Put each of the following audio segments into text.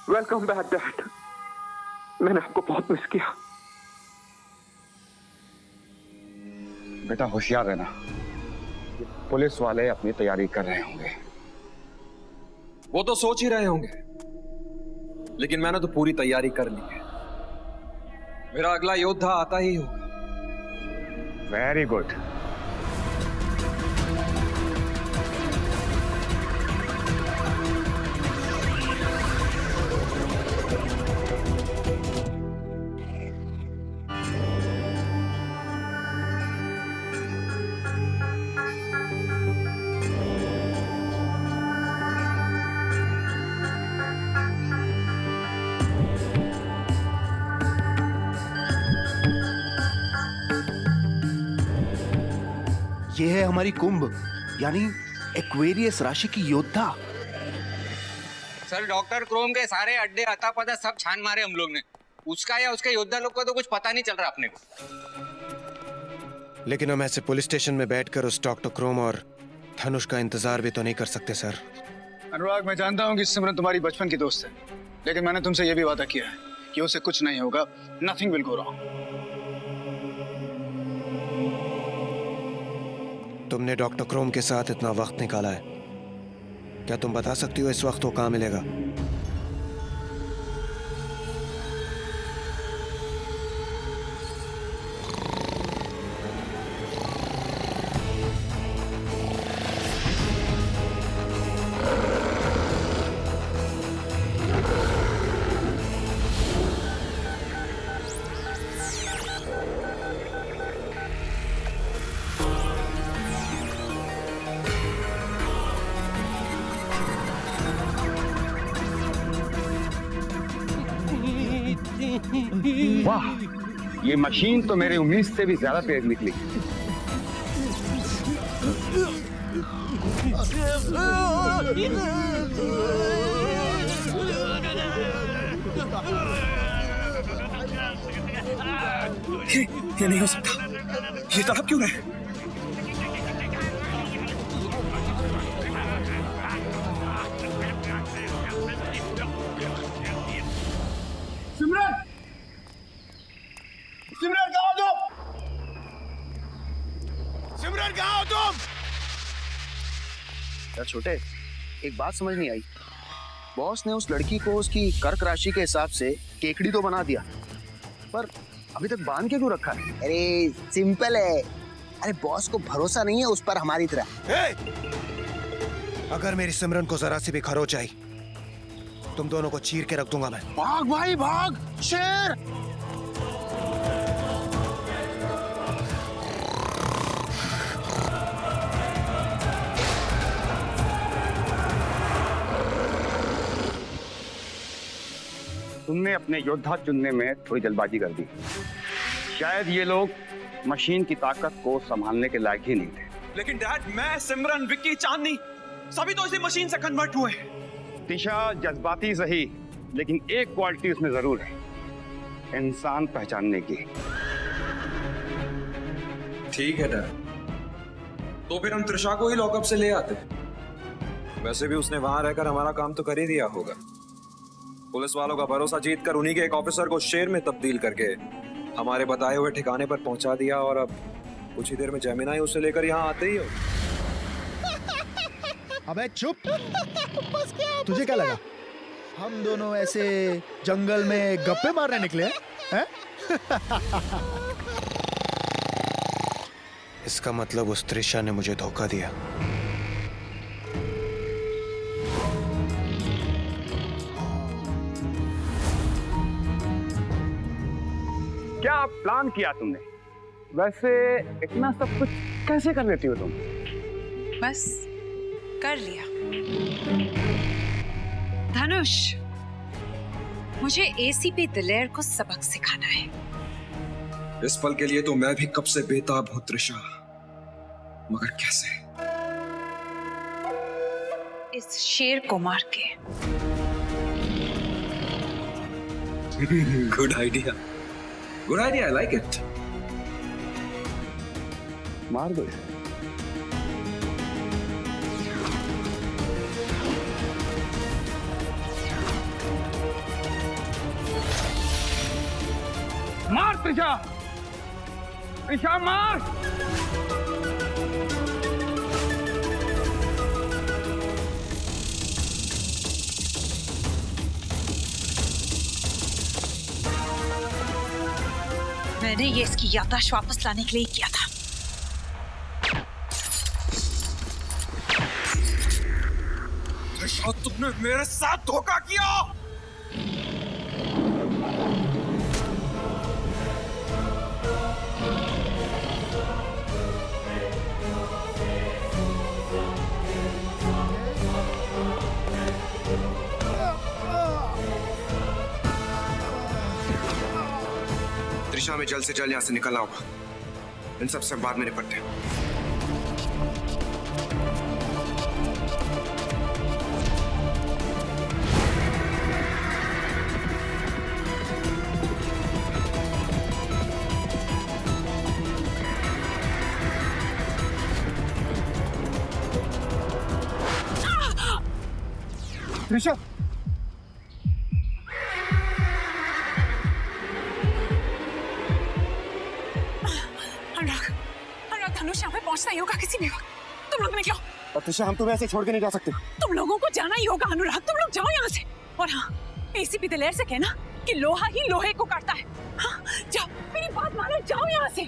Welcome back dad. मैंने आपको बहुत मिस किया। बेटा होशियार रहना, पुलिस वाले अपनी तैयारी कर रहे होंगे। वो तो सोच ही रहे होंगे, लेकिन मैंने तो पूरी तैयारी कर ली है। मेरा अगला योद्धा आता ही होगा। Very good. ये है हमारी कुंभ, यानी एक्वेरियस राशि की योद्धा। सर डॉक्टर क्रोम के सारे अड्डे अता पता सब छान मारे हम लोग ने। उसका या उसके योद्धा लोग का तो कुछ पता नहीं चल रहा अपने को। लेकिन हम ऐसे पुलिस स्टेशन में बैठकर उस डॉक्टर क्रोम और धनुष का इंतजार भी तो नहीं कर सकते सर। अनुराग, मैं जानता हूँ कि सिमरन तुम्हारी बचपन की दोस्त है, लेकिन मैंने तुमसे यह भी वादा किया है कि उसे कुछ नहीं होगा। Nothing will go wrong. तुमने डॉक्टर क्रोम के साथ इतना वक्त निकाला है, क्या तुम बता सकती हो इस वक्त वो कहाँ मिलेगा? वाह, ये मशीन तो मेरी उम्मीद से भी ज्यादा तेज निकली। ये नहीं हो सकता। ये तड़प क्यों रहे? सिमरन! सिमरन कहाँ हो तुम? सिमरन कहाँ हो तुम? यार छोटे, एक बात समझ नहीं आई। बॉस ने उस लड़की को उसकी कर्क राशि के हिसाब से केकड़ी तो बना दिया, पर अभी तक बांध के क्यों रखा है? अरे सिंपल है। अरे बॉस को भरोसा नहीं है उस पर हमारी तरह। अगर मेरी सिमरन को जरा सी भी खरोच आई, तुम दोनों को चीर के रख दूंगा मैं। भाग भाई भाग, शेर! तुमने अपने योद्धा चुनने में थोड़ी जल्दबाजी कर दी। शायद ये लोग मशीन की ताकत को संभालने के लायक ही नहीं थे। लेकिन डैड, मैं, सिमरन, विक्की, चांदनी सभी तो इसी मशीन से कन्वर्ट हुए। दिशा जज्बाती सही, लेकिन एक क्वालिटी उसमें जरूर है, इंसान पहचानने की। ठीक है डैड, तो फिर हम त्रिशा को ही लॉकअप से ले आते। वैसे भी उसने वहां रहकर हमारा काम तो कर ही दिया होगा। पुलिस वालों का भरोसा जीतकर उन्हीं के एक ऑफिसर को शेर में तब्दील करके हमारे बताए हुए ठिकाने पर पहुंचा दिया, और अब कुछ ही देर में जेमिनाई उसे लेकर यहाँ आते ही हो। अबे चुप! तुझे क्या लगा हम दोनों ऐसे जंगल में गप्पे मारने निकले हैं? इसका मतलब उस त्रिशा ने मुझे धोखा दिया। क्या प्लान किया तुमने? वैसे इतना सब कुछ कैसे कर लेती हो तुम? बस कर लिया। धनुष, मुझे एसीपी दिलेर को सबक सिखाना है। इस पल के लिए तो मैं भी कब से बेताब हूं त्रिशा, मगर कैसे? इस शेर को मार के। Good idea, good idea, I like it. मार दो। त्रिशा, त्रिशा मार। मैंने ये इसकी याददाश्त वापस लाने के लिए किया था। तुमने मेरे साथ धोखा किया। त्रिशा, में जल्द से जल्द यहाँ से निकलना होगा। इन सब से बाद में निपटते हैं। त्रिशा, अनुराग धनुष यहाँ पे पहुंचना ही होगा किसी भी वक्त। तुम लोग निकलो। त्रिशा, हम तुम्हें ऐसे छोड़ के नहीं जा सकते। तुम लोगों को जाना ही होगा अनुराग, तुम लोग जाओ यहाँ से। और हाँ, एसीपी दिलेर से कहना कि लोहा ही लोहे को काटता है। हाँ, जाओ, मेरी बात मानो, जाओ यहाँ से।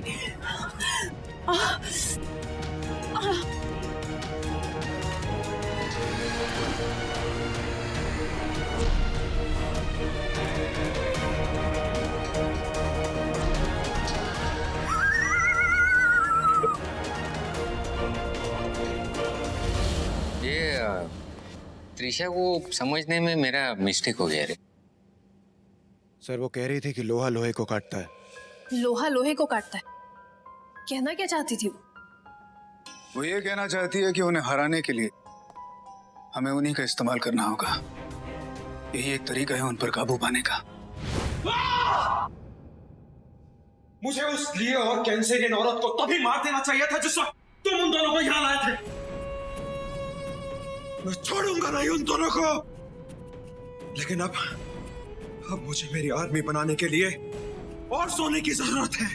त्रिशा को समझने में मेरा मिस्टेक हो गया रे। सर, वो कह रही थी कि लोहा लोहे को काटता है। लोहा लोहे को काटता है, कहना क्या चाहती थी वो ये कहना चाहती है कि उन्हें हराने के लिए हमें उन्हीं का इस्तेमाल करना होगा। यही एक तरीका है उन पर काबू पाने का। मुझे उस लिए और कैंसरियन औरत को तभी मार देना चाहिए था जिस वक्त तुम उन दोनों को यहाँ लाए थे। मैं छोड़ूंगा नहीं उन दोनों को। लेकिन अब मुझे मेरी आर्मी बनाने के लिए और सोने की जरूरत है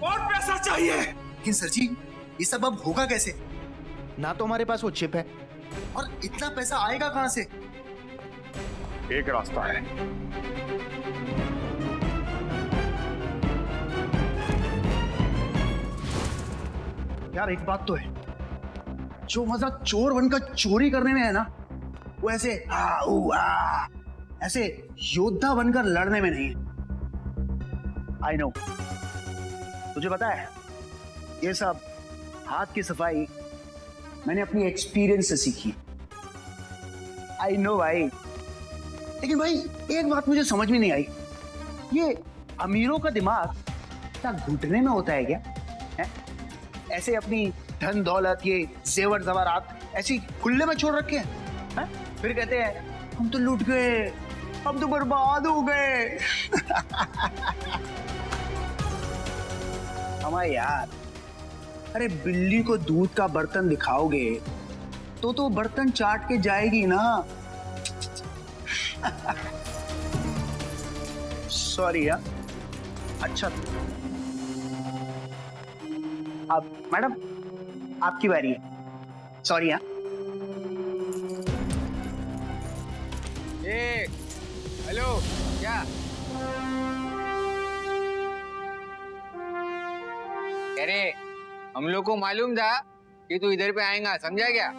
और पैसा चाहिए। लेकिन सर जी, ये सब अब होगा कैसे? ना तो हमारे पास वो चिप है, और इतना पैसा आएगा कहां से? एक रास्ता है। यार एक बात तो है, जो मजा चोर बनकर चोरी करने में है ना, वो ऐसे ऐसे योद्धा बनकर लड़ने में नहीं है। आई नो, तुझे पता है ये सब हाथ की सफाई मैंने अपनी एक्सपीरियंस से सीखी। आई नो भाई, लेकिन भाई एक बात मुझे समझ में नहीं आई, ये अमीरों का दिमाग क्या घुटने में होता है क्या? है? ऐसे अपनी धन दौलत, ये जेवर जवारात ऐसी खुले में छोड़ रखे हैं? फिर कहते हैं हम तो लूट गए, हम तो बर्बाद हो गए। हमारे यार, अरे बिल्ली को दूध का बर्तन दिखाओगे तो बर्तन चाट के जाएगी ना। सॉरी यार। अच्छा, अब मैडम आपकी बारी है। सॉरी यार। हेलो, क्या अरे हम लोग को मालूम था कि तू इधर पे आएगा, समझा क्या?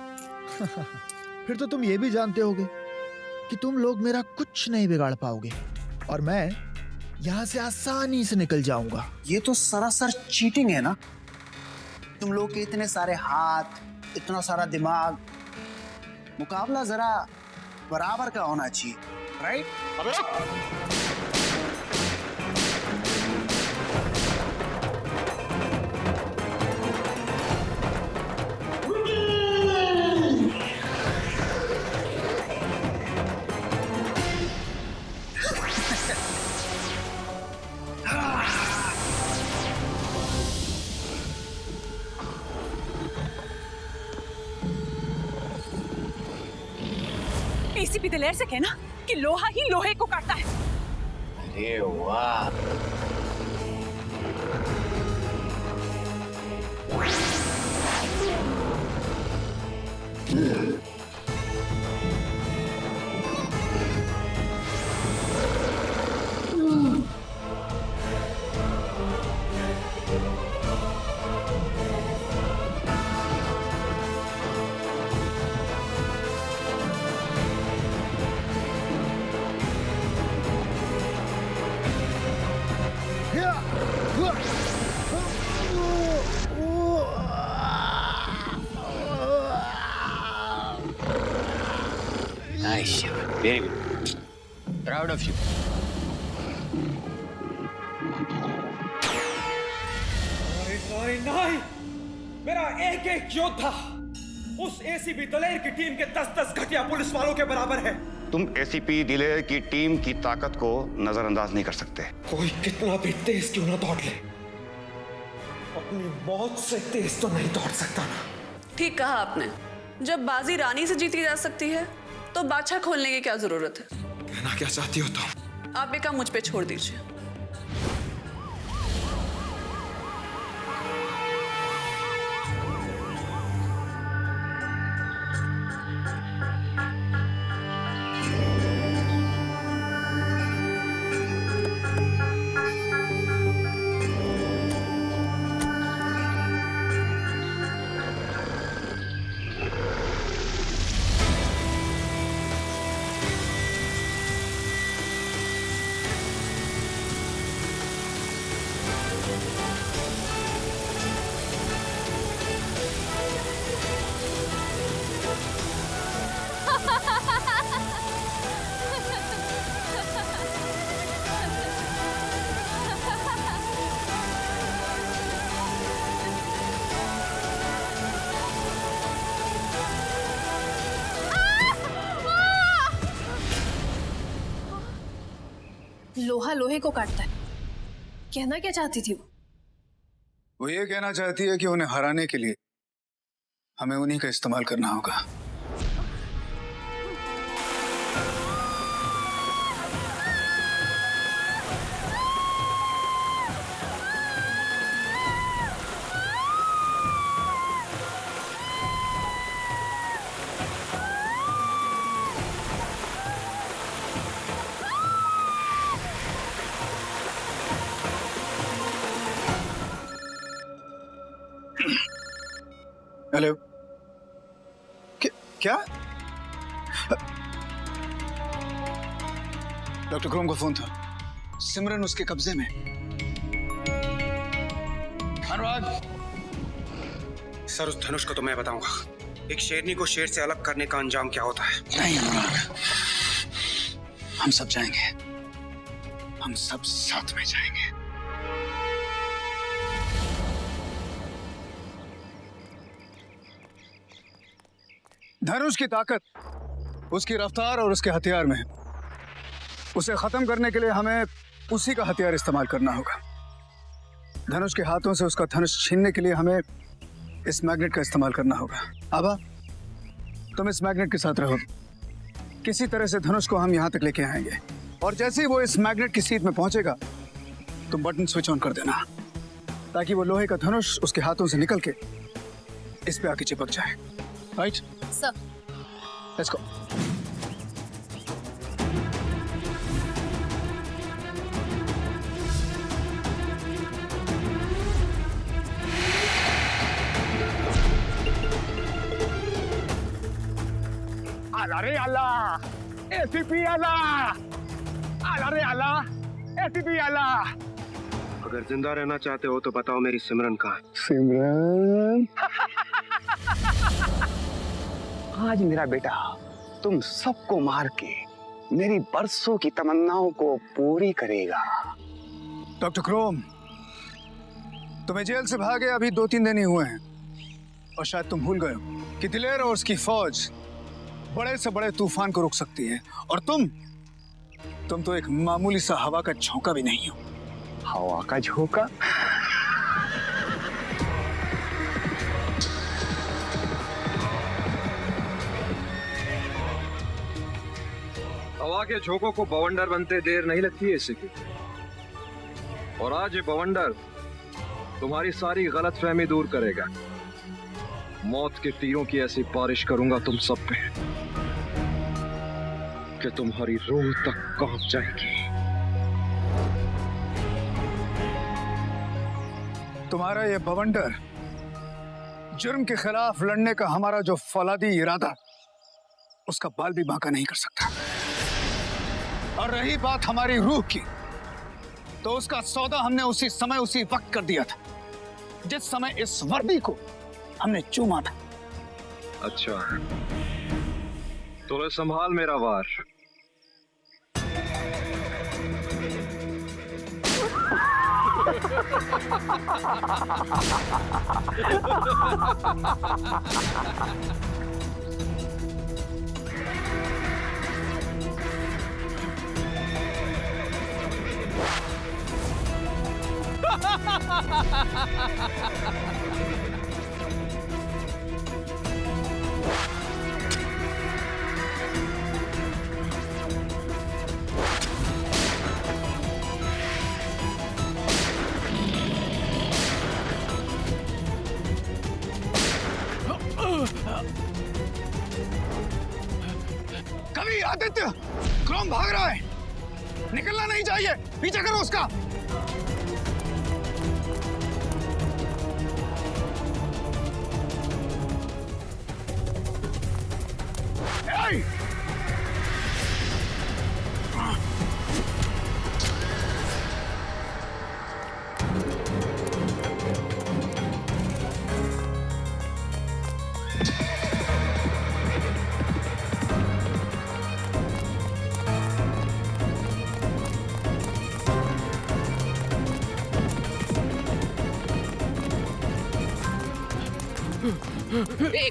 फिर तो तुम ये भी जानते होगे कि तुम लोग मेरा कुछ नहीं बिगाड़ पाओगे और मैं यहाँ से आसानी से निकल जाऊंगा। ये तो सरासर चीटिंग है ना। तुम लोग के इतने सारे हाथ, इतना सारा दिमाग, मुकाबला जरा बराबर का होना चाहिए, राइट? एसीपी दिलेर से कहना कि लोहा ही लोहे को काटता है। अरे वाह, Nice, very good. Proud of you. नहीं, मेरा एक एक योद्धा उस एसीपी दलेर की टीम के 10-10 घटिया पुलिस वालों के बराबर है। तुम एसीपी दिलेर की टीम की ताकत को नजरअंदाज नहीं कर सकते। कोई कितना भी तेज क्यों ना दौड़ ले, अपनी मौत से तेज तो नहीं दौड़ सकता ना। ठीक कहा आपने, जब बाजी रानी से जीती जा सकती है तो बादशाह खोलने की क्या जरूरत है। कहना क्या चाहती हो तुम? आप ये काम मुझ पे छोड़ दीजिए। लोहा लोहे को काटता है, कहना क्या चाहती थी वो ये कहना चाहती है कि उन्हें हराने के लिए हमें उन्हीं का इस्तेमाल करना होगा। हेलो, क्या? डॉक्टर क्रोम का फोन था, सिमरन उसके कब्जे में। अनुराग, सर, उस धनुष को तो मैं बताऊंगा। एक शेरनी को शेर से अलग करने का अंजाम क्या होता है। नहीं अनुराग, हम सब जाएंगे, हम सब साथ में जाएंगे। धनुष की ताकत उसकी रफ्तार और उसके हथियार में है। उसे खत्म करने के लिए हमें उसी का हथियार इस्तेमाल करना होगा। धनुष के हाथों से उसका धनुष छीनने के लिए हमें इस मैग्नेट का इस्तेमाल करना होगा। आभा, तुम इस मैग्नेट के साथ रहो। किसी तरह से धनुष को हम यहाँ तक लेके आएंगे और जैसे ही वो इस मैग्नेट की सीट में पहुंचेगा तुम बटन स्विच ऑन कर देना ताकि वो लोहे का धनुष उसके हाथों से निकल के इस पे आके चिपक जाए। Right sir? Let's go. अरे अल्लाह, एसीपी अल्लाह, अरे अल्लाह, एसीपी अल्लाह। अगर जिंदा रहना चाहते हो तो बताओ मेरी सिमरन कहाँ है? सिमरन, आज मेरा बेटा तुम सबको मार के मेरी बरसों की तमन्नाओं को पूरी करेगा। डॉक्टर क्रोम, तुम्हें जेल से भागे अभी 2-3 दिन ही हुए हैं और शायद तुम भूल गए हो कि दिलेर और उसकी फौज बड़े से बड़े तूफान को रोक सकती है और तुम तो एक मामूली सा हवा का झोंका भी नहीं हो। हवा का झोंका? हवा के झोंकों को बवंडर बनते देर नहीं लगती है इसी की। और आज ये बवंडर तुम्हारी सारी गलतफहमी दूर करेगा। मौत के तीरों की ऐसी बारिश करूंगा तुम सब पे कि तुम्हारी रूह तक कांप जाएगी। तुम्हारा ये बवंडर जुर्म के खिलाफ लड़ने का हमारा जो फौलादी इरादा, उसका बाल भी बांका नहीं कर सकता। और रही बात हमारी रूह की, तो उसका सौदा हमने उसी समय उसी वक्त कर दिया था जिस समय इस वर्दी को हमने चूमा था। अच्छा, तो ले संभाल मेरा वार। कभी आदित्य, क्रोम भाग रहा है, निकलना नहीं चाहिए, पीछे करो उसका। Hey!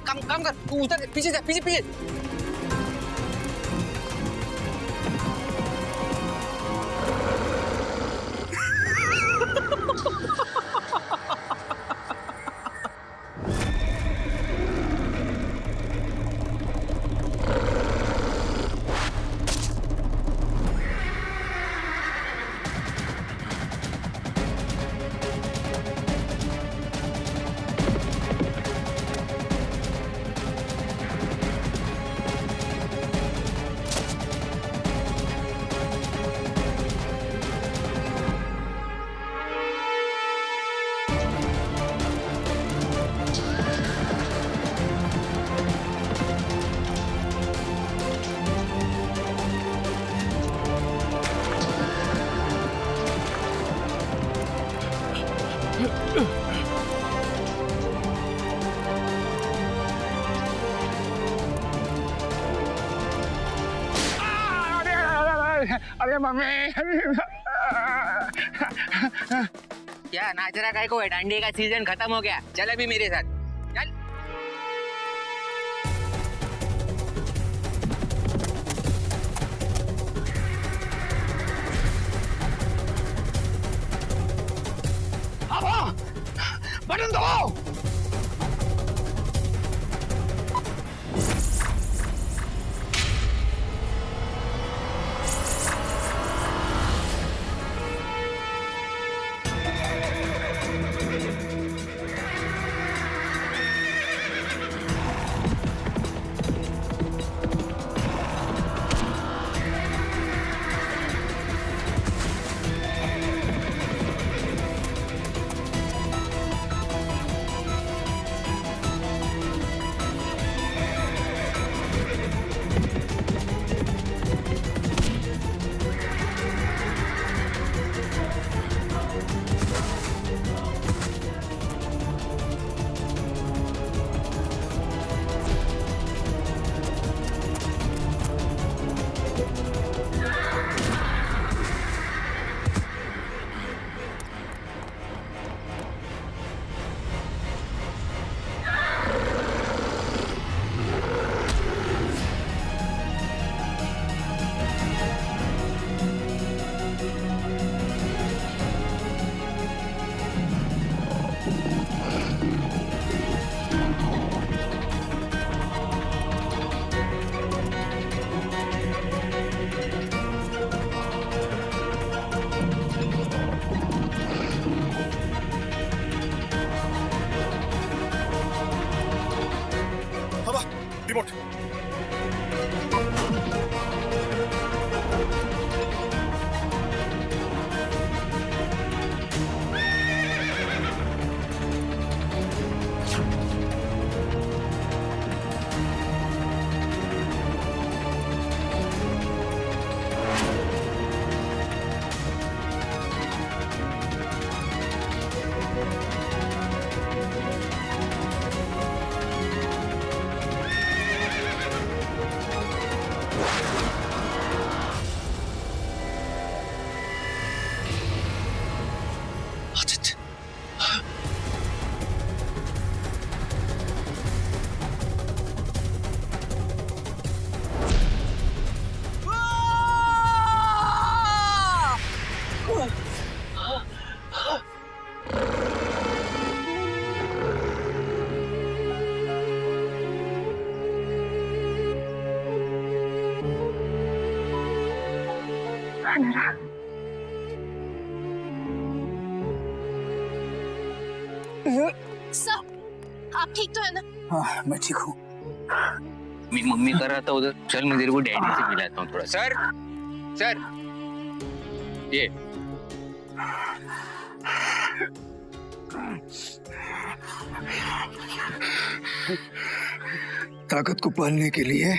काम कर, तू उधर पीछे जा, पीछे पीछे। अरे मम्मी, क्या नाच रहा काय को है? डांडिया का सीजन खत्म हो गया, चल अभी मेरे साथ चल। बटन दबाओ। अनुराग, सर आप ठीक तो है ना? हाँ मैं ठीक हूँ। मैं मम्मी कर रहा था उधर, चल मैं तेरे को डैडी से मिलाता हूँ थोड़ा। सर सर ये ताकत को पालने के लिए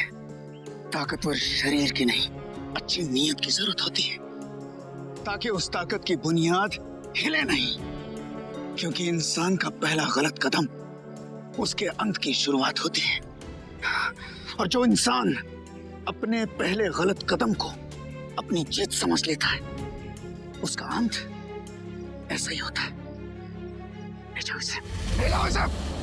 ताकतवर शरीर की नहीं, अच्छी नीयत की जरूरत होती है, ताकि उस ताकत की बुनियाद हिले नहीं, क्योंकि इंसान का पहला गलत कदम उसके अंत की शुरुआत होती है। और जो इंसान अपने पहले गलत कदम को अपनी जीत समझ लेता है, उसका अंत ऐसा ही होता है। ले जाओ इसे, ले जाओ इसे।